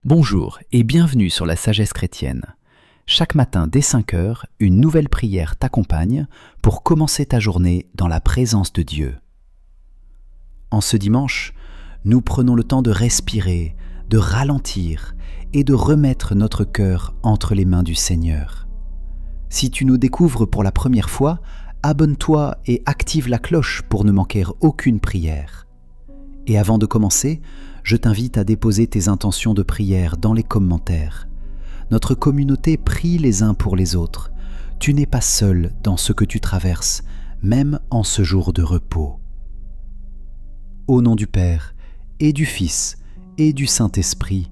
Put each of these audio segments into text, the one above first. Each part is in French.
Bonjour et bienvenue sur la sagesse chrétienne. Chaque matin dès 5 heures, une nouvelle prière t'accompagne pour commencer ta journée dans la présence de Dieu. En ce dimanche, nous prenons le temps de respirer, de ralentir et de remettre notre cœur entre les mains du Seigneur. Si tu nous découvres pour la première fois, abonne-toi et active la cloche pour ne manquer aucune prière. Et avant de commencer, je t'invite à déposer tes intentions de prière dans les commentaires. Notre communauté prie les uns pour les autres. Tu n'es pas seul dans ce que tu traverses, même en ce jour de repos. Au nom du Père, et du Fils, et du Saint-Esprit.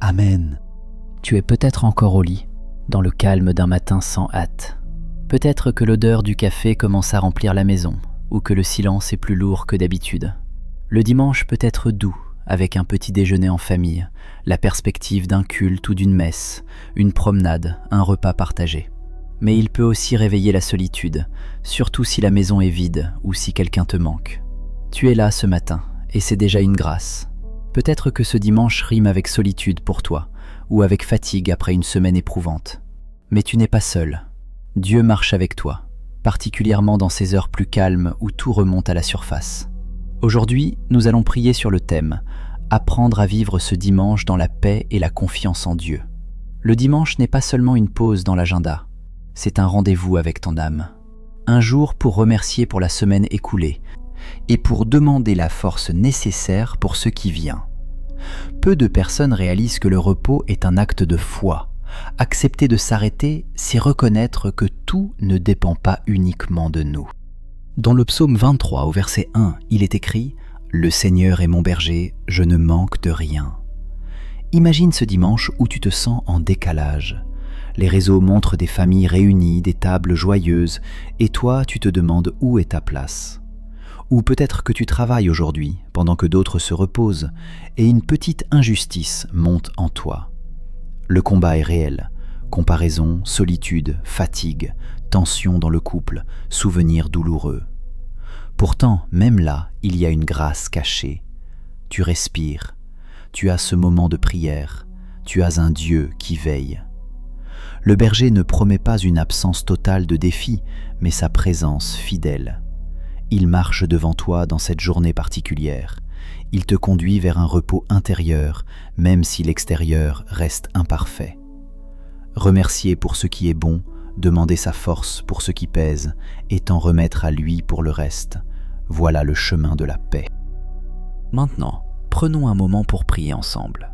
Amen. Tu es peut-être encore au lit, dans le calme d'un matin sans hâte. Peut-être que l'odeur du café commence à remplir la maison, ou que le silence est plus lourd que d'habitude. Le dimanche peut être doux, avec un petit déjeuner en famille, la perspective d'un culte ou d'une messe, une promenade, un repas partagé. Mais il peut aussi réveiller la solitude, surtout si la maison est vide ou si quelqu'un te manque. Tu es là ce matin, et c'est déjà une grâce. Peut-être que ce dimanche rime avec solitude pour toi, ou avec fatigue après une semaine éprouvante. Mais tu n'es pas seul. Dieu marche avec toi, particulièrement dans ces heures plus calmes où tout remonte à la surface. Aujourd'hui, nous allons prier sur le thème « Apprendre à vivre ce dimanche dans la paix et la confiance en Dieu ». Le dimanche n'est pas seulement une pause dans l'agenda, c'est un rendez-vous avec ton âme. Un jour pour remercier pour la semaine écoulée et pour demander la force nécessaire pour ce qui vient. Peu de personnes réalisent que le repos est un acte de foi. Accepter de s'arrêter, c'est reconnaître que tout ne dépend pas uniquement de nous. Dans le psaume 23 au verset 1, il est écrit « Le Seigneur est mon berger, je ne manque de rien ». Imagine ce dimanche où tu te sens en décalage. Les réseaux montrent des familles réunies, des tables joyeuses, et toi tu te demandes où est ta place. Ou peut-être que tu travailles aujourd'hui, pendant que d'autres se reposent, et une petite injustice monte en toi. Le combat est réel. Comparaison, solitude, fatigue, tension dans le couple, souvenirs douloureux. Pourtant, même là, il y a une grâce cachée. Tu respires, tu as ce moment de prière, tu as un Dieu qui veille. Le berger ne promet pas une absence totale de défis, mais sa présence fidèle. Il marche devant toi dans cette journée particulière. Il te conduit vers un repos intérieur, même si l'extérieur reste imparfait. Remercier pour ce qui est bon, demander sa force pour ce qui pèse, et t'en remettre à lui pour le reste. Voilà le chemin de la paix. Maintenant, prenons un moment pour prier ensemble.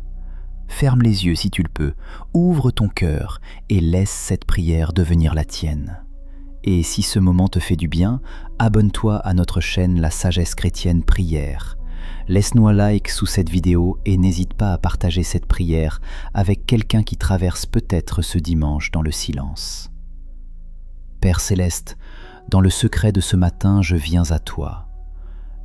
Ferme les yeux si tu le peux, ouvre ton cœur et laisse cette prière devenir la tienne. Et si ce moment te fait du bien, abonne-toi à notre chaîne La Sagesse Chrétienne Prière. Laisse-nous un like sous cette vidéo et n'hésite pas à partager cette prière avec quelqu'un qui traverse peut-être ce dimanche dans le silence. Père Céleste, dans le secret de ce matin, je viens à toi.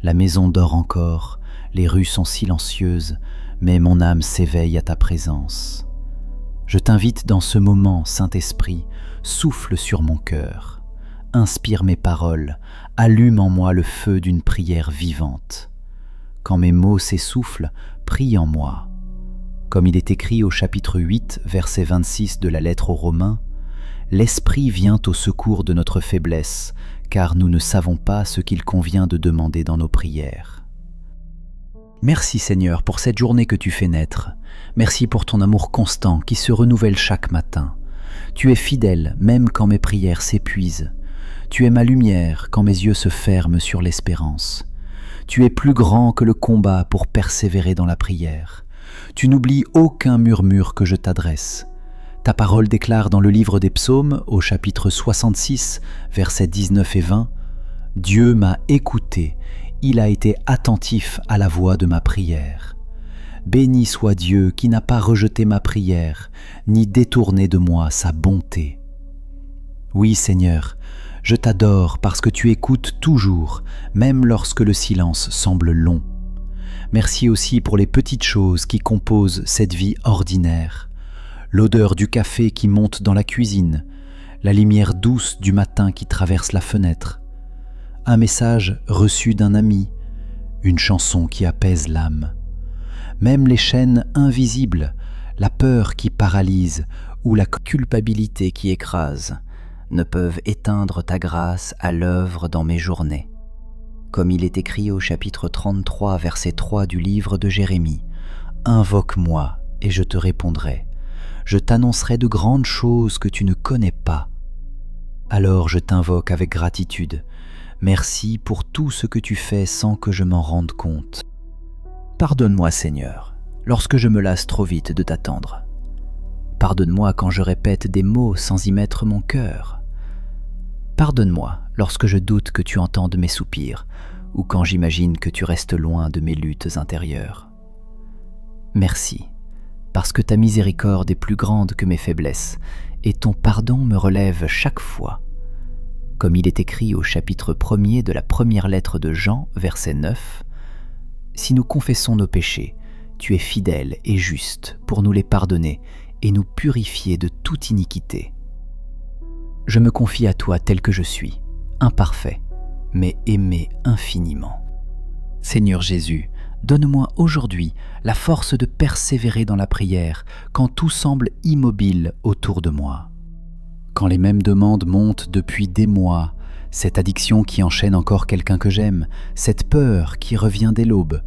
La maison dort encore, les rues sont silencieuses, mais mon âme s'éveille à ta présence. Je t'invite dans ce moment, Saint-Esprit, souffle sur mon cœur, inspire mes paroles, allume en moi le feu d'une prière vivante. Quand mes mots s'essoufflent, prie en moi. Comme il est écrit au chapitre 8, verset 26 de la lettre aux Romains, « L'Esprit vient au secours de notre faiblesse, car nous ne savons pas ce qu'il convient de demander dans nos prières. » Merci Seigneur pour cette journée que tu fais naître. Merci pour ton amour constant qui se renouvelle chaque matin. Tu es fidèle même quand mes prières s'épuisent. Tu es ma lumière quand mes yeux se ferment sur l'espérance. Tu es plus grand que le combat pour persévérer dans la prière. Tu n'oublies aucun murmure que je t'adresse. Ta parole déclare dans le livre des psaumes, au chapitre 66, versets 19 et 20, « Dieu m'a écouté, il a été attentif à la voix de ma prière. Béni soit Dieu qui n'a pas rejeté ma prière, ni détourné de moi sa bonté. » Oui Seigneur, je t'adore parce que tu écoutes toujours, même lorsque le silence semble long. Merci aussi pour les petites choses qui composent cette vie ordinaire. L'odeur du café qui monte dans la cuisine, la lumière douce du matin qui traverse la fenêtre, un message reçu d'un ami, une chanson qui apaise l'âme. Même les chaînes invisibles, la peur qui paralyse ou la culpabilité qui écrase ne peuvent éteindre ta grâce à l'œuvre dans mes journées. Comme il est écrit au chapitre 33, verset 3 du livre de Jérémie, « Invoque-moi et je te répondrai. Je t'annoncerai de grandes choses que tu ne connais pas. » Alors je t'invoque avec gratitude. Merci pour tout ce que tu fais sans que je m'en rende compte. Pardonne-moi, Seigneur, lorsque je me lasse trop vite de t'attendre. Pardonne-moi quand je répète des mots sans y mettre mon cœur. Pardonne-moi lorsque je doute que tu entendes mes soupirs ou quand j'imagine que tu restes loin de mes luttes intérieures. Merci, parce que ta miséricorde est plus grande que mes faiblesses et ton pardon me relève chaque fois. Comme il est écrit au chapitre 1er de la première lettre de Jean, verset 9, « Si nous confessons nos péchés, tu es fidèle et juste pour nous les pardonner et nous purifier de toute iniquité. » Je me confie à toi tel que je suis, imparfait, mais aimé infiniment. Seigneur Jésus, donne-moi aujourd'hui la force de persévérer dans la prière quand tout semble immobile autour de moi. Quand les mêmes demandes montent depuis des mois, cette addiction qui enchaîne encore quelqu'un que j'aime, cette peur qui revient dès l'aube,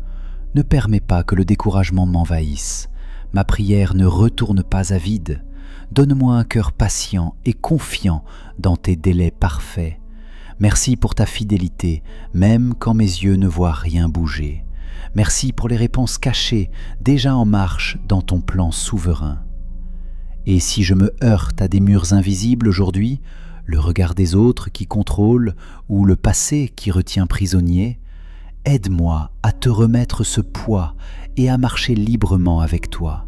ne permets pas que le découragement m'envahisse. Ma prière ne retourne pas à vide. Donne-moi un cœur patient et confiant dans tes délais parfaits. Merci pour ta fidélité, même quand mes yeux ne voient rien bouger. Merci pour les réponses cachées, déjà en marche dans ton plan souverain. Et si je me heurte à des murs invisibles aujourd'hui, le regard des autres qui contrôle ou le passé qui retient prisonnier, aide-moi à te remettre ce poids et à marcher librement avec toi.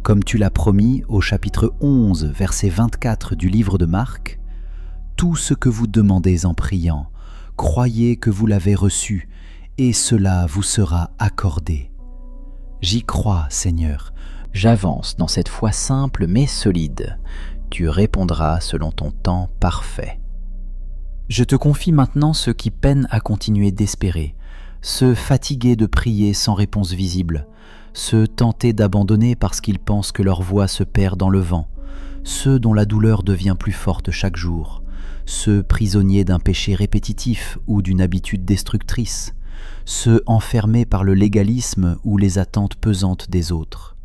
Comme tu l'as promis au chapitre 11, verset 24 du livre de Marc, « Tout ce que vous demandez en priant, croyez que vous l'avez reçu, et cela vous sera accordé. » J'y crois, Seigneur. J'avance dans cette foi simple mais solide. Tu répondras selon ton temps parfait. Je te confie maintenant ceux qui peinent à continuer d'espérer, ceux fatigués de prier sans réponse visible, ceux tentés d'abandonner parce qu'ils pensent que leur voix se perd dans le vent, ceux dont la douleur devient plus forte chaque jour, ceux prisonniers d'un péché répétitif ou d'une habitude destructrice, ceux enfermés par le légalisme ou les attentes pesantes des autres,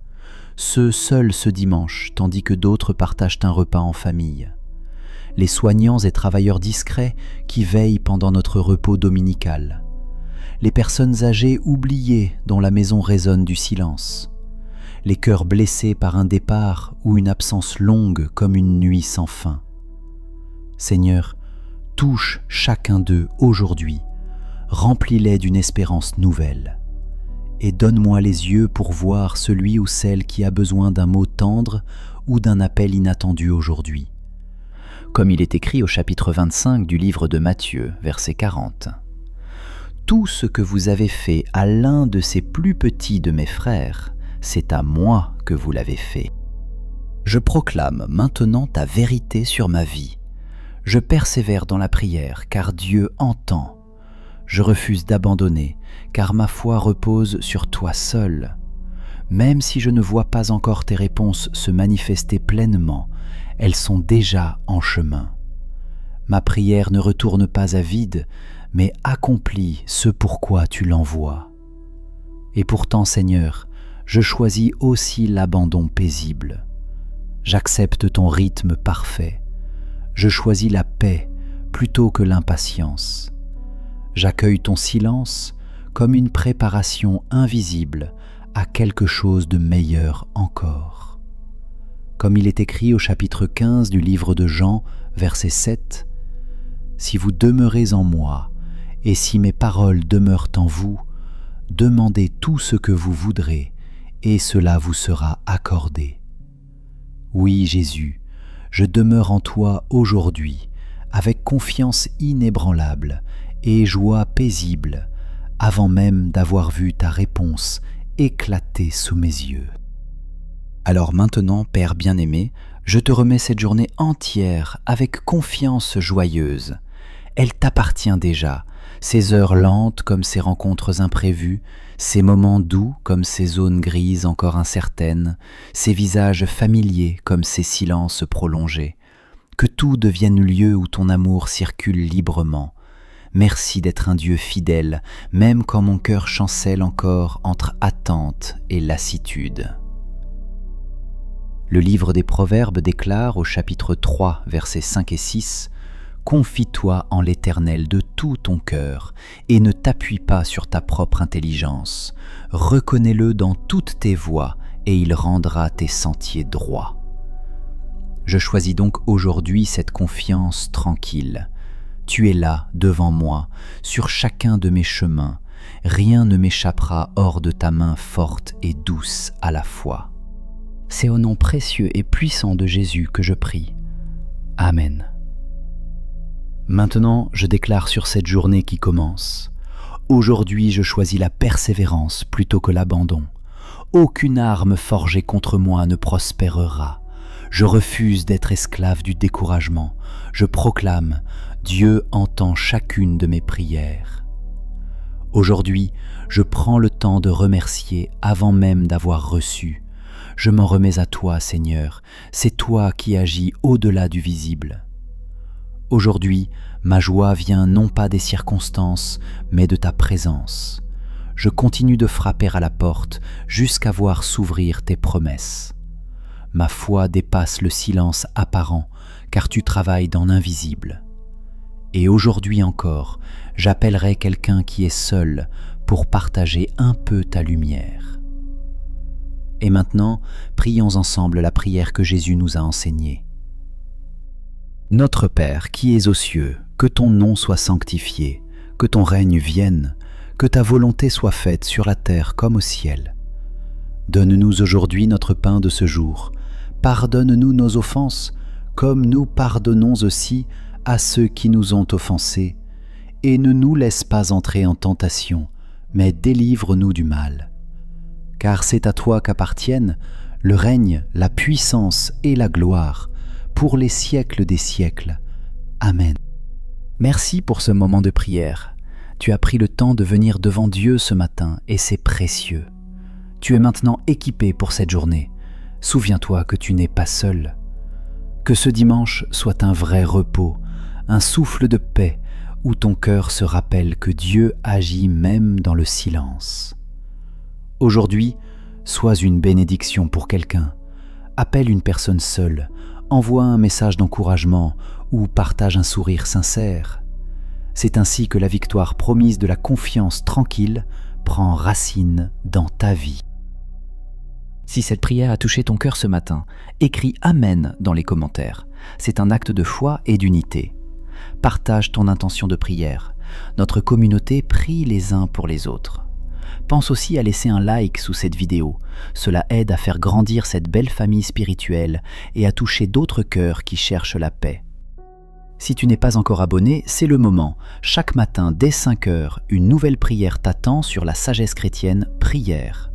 ceux seuls ce dimanche tandis que d'autres partagent un repas en famille, les soignants et travailleurs discrets qui veillent pendant notre repos dominical, les personnes âgées oubliées dont la maison résonne du silence, les cœurs blessés par un départ ou une absence longue comme une nuit sans fin. Seigneur, touche chacun d'eux aujourd'hui, remplis-les d'une espérance nouvelle, et donne-moi les yeux pour voir celui ou celle qui a besoin d'un mot tendre ou d'un appel inattendu aujourd'hui. Comme il est écrit au chapitre 25 du livre de Matthieu, verset 40. « Tout ce que vous avez fait à l'un de ces plus petits de mes frères, c'est à moi que vous l'avez fait. » Je proclame maintenant ta vérité sur ma vie. Je persévère dans la prière, car Dieu entend. Je refuse d'abandonner, car ma foi repose sur toi seul. Même si je ne vois pas encore tes réponses se manifester pleinement, elles sont déjà en chemin. Ma prière ne retourne pas à vide, mais accomplit ce pourquoi tu l'envoies. Et pourtant, Seigneur, je choisis aussi l'abandon paisible. J'accepte ton rythme parfait. Je choisis la paix plutôt que l'impatience. J'accueille ton silence comme une préparation invisible à quelque chose de meilleur encore. Comme il est écrit au chapitre 15 du livre de Jean, verset 7, « Si vous demeurez en moi, et si mes paroles demeurent en vous, demandez tout ce que vous voudrez, et cela vous sera accordé. » Oui, Jésus, je demeure en toi aujourd'hui, avec confiance inébranlable et joie paisible, avant même d'avoir vu ta réponse éclater sous mes yeux. Alors maintenant, Père bien-aimé, je te remets cette journée entière avec confiance joyeuse. Elle t'appartient déjà, ces heures lentes comme ces rencontres imprévues, ces moments doux comme ces zones grises encore incertaines, ces visages familiers comme ces silences prolongés. Que tout devienne lieu où ton amour circule librement. Merci d'être un Dieu fidèle, même quand mon cœur chancelle encore entre attente et lassitude. Le livre des Proverbes déclare au chapitre 3, versets 5 et 6 « Confie-toi en l'Éternel de tout ton cœur et ne t'appuie pas sur ta propre intelligence. Reconnais-le dans toutes tes voies et il rendra tes sentiers droits. » Je choisis donc aujourd'hui cette confiance tranquille. Tu es là, devant moi, sur chacun de mes chemins. Rien ne m'échappera hors de ta main forte et douce à la fois. C'est au nom précieux et puissant de Jésus que je prie. Amen. Maintenant, je déclare sur cette journée qui commence. Aujourd'hui, je choisis la persévérance plutôt que l'abandon. Aucune arme forgée contre moi ne prospérera. Je refuse d'être esclave du découragement. Je proclame, Dieu entend chacune de mes prières. Aujourd'hui, je prends le temps de remercier avant même d'avoir reçu. Je m'en remets à toi, Seigneur. C'est toi qui agis au-delà du visible. Aujourd'hui, ma joie vient non pas des circonstances, mais de ta présence. Je continue de frapper à la porte jusqu'à voir s'ouvrir tes promesses. Ma foi dépasse le silence apparent, car tu travailles dans l'invisible. Et aujourd'hui encore, j'appellerai quelqu'un qui est seul pour partager un peu ta lumière. Et maintenant, prions ensemble la prière que Jésus nous a enseignée. Notre Père qui es aux cieux, que ton nom soit sanctifié, que ton règne vienne, que ta volonté soit faite sur la terre comme au ciel. Donne-nous aujourd'hui notre pain de ce jour. Pardonne-nous nos offenses, comme nous pardonnons aussi à ceux qui nous ont offensés. Et ne nous laisse pas entrer en tentation, mais délivre-nous du mal. Car c'est à toi qu'appartiennent le règne, la puissance et la gloire, pour les siècles des siècles. Amen. Merci pour ce moment de prière. Tu as pris le temps de venir devant Dieu ce matin et c'est précieux. Tu es maintenant équipé pour cette journée. Souviens-toi que tu n'es pas seul. Que ce dimanche soit un vrai repos, un souffle de paix où ton cœur se rappelle que Dieu agit même dans le silence. Aujourd'hui, sois une bénédiction pour quelqu'un. Appelle une personne seule, envoie un message d'encouragement ou partage un sourire sincère. C'est ainsi que la victoire promise de la confiance tranquille prend racine dans ta vie. Si cette prière a touché ton cœur ce matin, écris Amen dans les commentaires. C'est un acte de foi et d'unité. Partage ton intention de prière. Notre communauté prie les uns pour les autres. Pense aussi à laisser un like sous cette vidéo. Cela aide à faire grandir cette belle famille spirituelle et à toucher d'autres cœurs qui cherchent la paix. Si tu n'es pas encore abonné, c'est le moment. Chaque matin, dès 5 heures, une nouvelle prière t'attend sur la sagesse chrétienne Prière.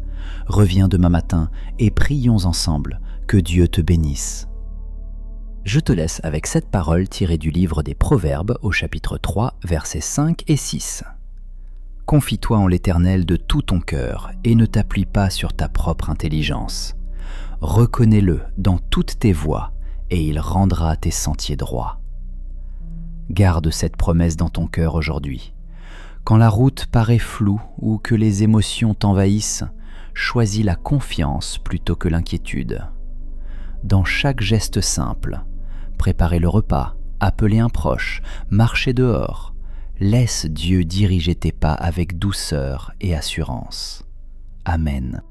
Reviens demain matin et prions ensemble. Que Dieu te bénisse. Je te laisse avec cette parole tirée du livre des Proverbes au chapitre 3, versets 5 et 6. Confie-toi en l'Éternel de tout ton cœur et ne t'appuie pas sur ta propre intelligence. Reconnais-le dans toutes tes voies et il rendra tes sentiers droits. Garde cette promesse dans ton cœur aujourd'hui. Quand la route paraît floue ou que les émotions t'envahissent, choisis la confiance plutôt que l'inquiétude. Dans chaque geste simple, préparer le repas, appeler un proche, marcher dehors, laisse Dieu diriger tes pas avec douceur et assurance. Amen.